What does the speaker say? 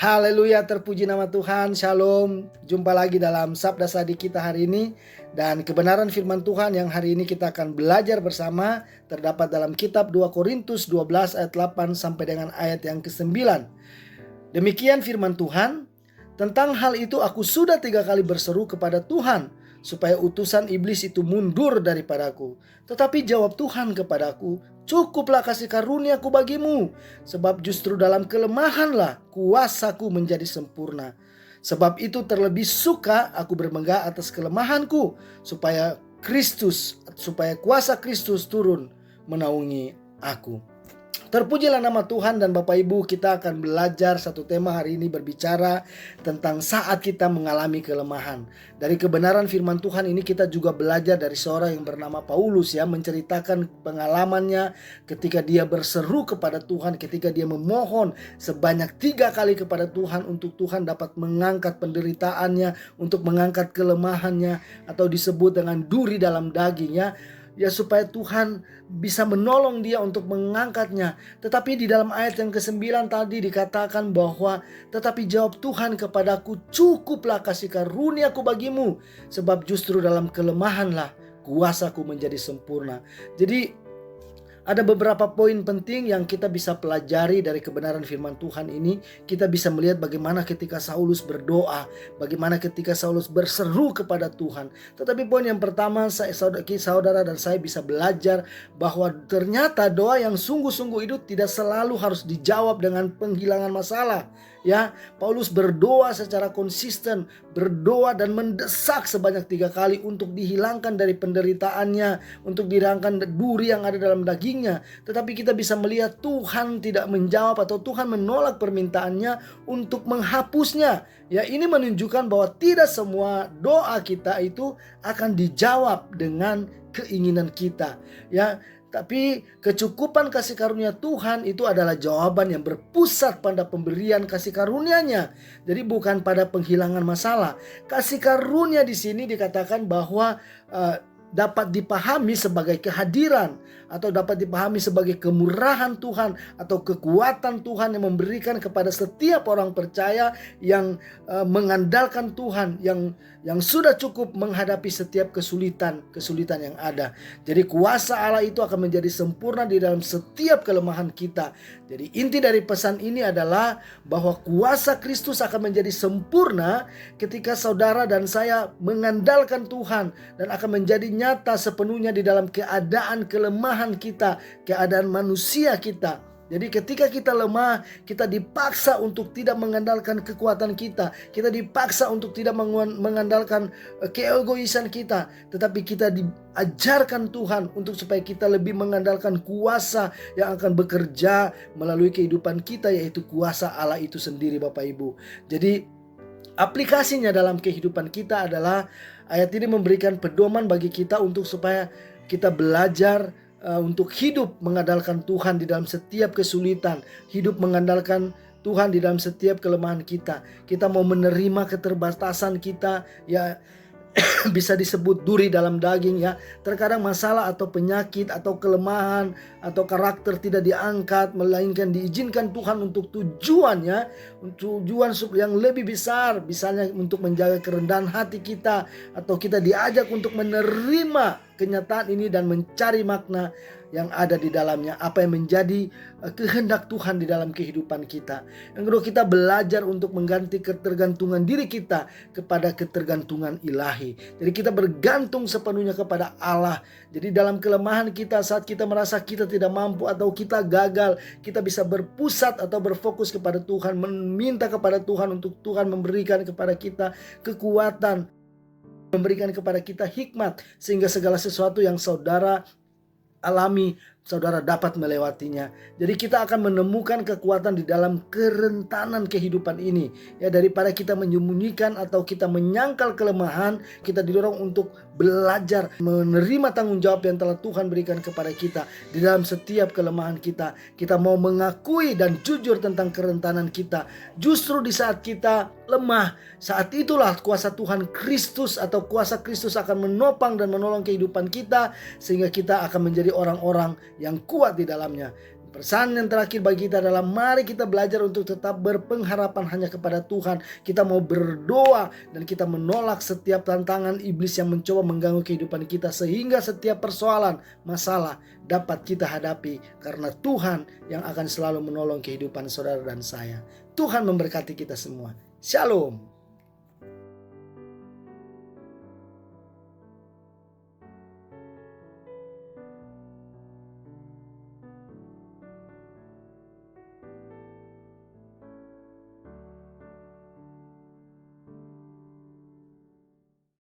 Haleluya, terpuji nama Tuhan. Shalom. Jumpa lagi dalam Sabda Sadi kita hari ini. Dan kebenaran firman Tuhan yang hari ini kita akan belajar bersama terdapat dalam kitab 2 Korintus 12 ayat 8 sampai dengan ayat yang ke-9. Demikian firman Tuhan. Tentang hal itu aku sudah 3 kali berseru kepada Tuhan supaya utusan iblis itu mundur daripadaku. Tetapi jawab Tuhan kepadaku, cukuplah kasih karuniaku bagimu, sebab justru dalam kelemahanlah kuasaku menjadi sempurna. Sebab itu terlebih suka aku bermegah atas kelemahanku, supaya kuasa Kristus turun menaungi aku. Terpujilah nama Tuhan. Dan Bapak Ibu, kita akan belajar satu tema hari ini berbicara tentang saat kita mengalami kelemahan. Dari kebenaran firman Tuhan ini kita juga belajar dari seorang yang bernama Paulus, ya, menceritakan pengalamannya ketika dia berseru kepada Tuhan, ketika dia memohon sebanyak 3 kali kepada Tuhan untuk Tuhan dapat mengangkat penderitaannya, untuk mengangkat kelemahannya, atau disebut dengan duri dalam dagingnya. Ya, supaya Tuhan bisa menolong dia untuk mengangkatnya. Tetapi di dalam ayat yang ke-9 tadi dikatakan bahwa tetapi jawab Tuhan kepadaku, cukuplah kasih karuniaku bagimu, sebab justru dalam kelemahanlah kuasaku menjadi sempurna. Jadi ada beberapa poin penting yang kita bisa pelajari dari kebenaran firman Tuhan ini. Kita bisa melihat bagaimana ketika Saulus berdoa, bagaimana ketika Saulus berseru kepada Tuhan. Tetapi poin yang pertama, saudara dan saya bisa belajar bahwa ternyata doa yang sungguh-sungguh itu tidak selalu harus dijawab dengan penghilangan masalah. Ya, Paulus berdoa secara konsisten, berdoa dan mendesak sebanyak 3 kali untuk dihilangkan dari penderitaannya, untuk dihilangkan duri yang ada dalam dagingnya. Tetapi kita bisa melihat Tuhan tidak menjawab atau Tuhan menolak permintaannya untuk menghapusnya. Ya, ini menunjukkan bahwa tidak semua doa kita itu akan dijawab dengan keinginan kita. Ya, tapi kecukupan kasih karunia Tuhan itu adalah jawaban yang berpusat pada pemberian kasih karunia-Nya. Jadi bukan pada penghilangan masalah. Kasih karunia di sini dikatakan bahwa dapat dipahami sebagai kehadiran, atau dapat dipahami sebagai kemurahan Tuhan atau kekuatan Tuhan yang memberikan kepada setiap orang percaya yang mengandalkan Tuhan, yang sudah cukup menghadapi setiap kesulitan yang ada. Jadi kuasa Allah itu akan menjadi sempurna di dalam setiap kelemahan kita. Jadi inti dari pesan ini adalah bahwa kuasa Kristus akan menjadi sempurna ketika saudara dan saya mengandalkan Tuhan, dan akan menjadi nyata sepenuhnya di dalam keadaan kelemahan kita, keadaan manusia kita. Jadi ketika kita lemah, kita dipaksa untuk tidak mengandalkan kekuatan kita. Kita dipaksa untuk tidak mengandalkan keegoisan kita. Tetapi kita diajarkan Tuhan untuk supaya kita lebih mengandalkan kuasa yang akan bekerja melalui kehidupan kita, yaitu kuasa Allah itu sendiri, Bapak Ibu. Jadi aplikasinya dalam kehidupan kita adalah ayat ini memberikan pedoman bagi kita untuk supaya kita belajar untuk hidup mengandalkan Tuhan di dalam setiap kesulitan, hidup mengandalkan Tuhan di dalam setiap kelemahan kita. Kita mau menerima keterbatasan kita, ya, bisa disebut duri dalam daging, ya. Terkadang masalah atau penyakit atau kelemahan atau karakter tidak diangkat, melainkan diizinkan Tuhan untuk tujuan yang lebih besar. Misalnya untuk menjaga kerendahan hati kita, atau kita diajak untuk menerima kenyataan ini dan mencari makna yang ada di dalamnya, apa yang menjadi kehendak Tuhan di dalam kehidupan kita. Yang kedua, kita belajar untuk mengganti ketergantungan diri kita kepada ketergantungan ilahi. Jadi kita bergantung sepenuhnya kepada Allah. Jadi dalam kelemahan kita, saat kita merasa kita tidak mampu atau kita gagal, kita bisa berpusat atau berfokus kepada Tuhan, meminta kepada Tuhan untuk Tuhan memberikan kepada kita kekuatan, memberikan kepada kita hikmat, sehingga segala sesuatu yang saudara alami, saudara dapat melewatinya. Jadi kita akan menemukan kekuatan di dalam kerentanan kehidupan ini. Ya, daripada kita menyembunyikan atau kita menyangkal kelemahan, kita didorong untuk belajar menerima tanggung jawab yang telah Tuhan berikan kepada kita di dalam setiap kelemahan kita. Kita mau mengakui dan jujur tentang kerentanan kita. Justru di saat kita lemah, saat itulah kuasa Tuhan Kristus atau kuasa Kristus akan menopang dan menolong kehidupan kita, sehingga kita akan menjadi orang-orang yang kuat di dalamnya. Pesan yang terakhir bagi kita adalah mari kita belajar untuk tetap berpengharapan hanya kepada Tuhan. Kita mau berdoa dan kita menolak setiap tantangan iblis yang mencoba mengganggu kehidupan kita, sehingga setiap persoalan, masalah dapat kita hadapi karena Tuhan yang akan selalu menolong kehidupan saudara dan saya. Tuhan memberkati kita semua. Shalom.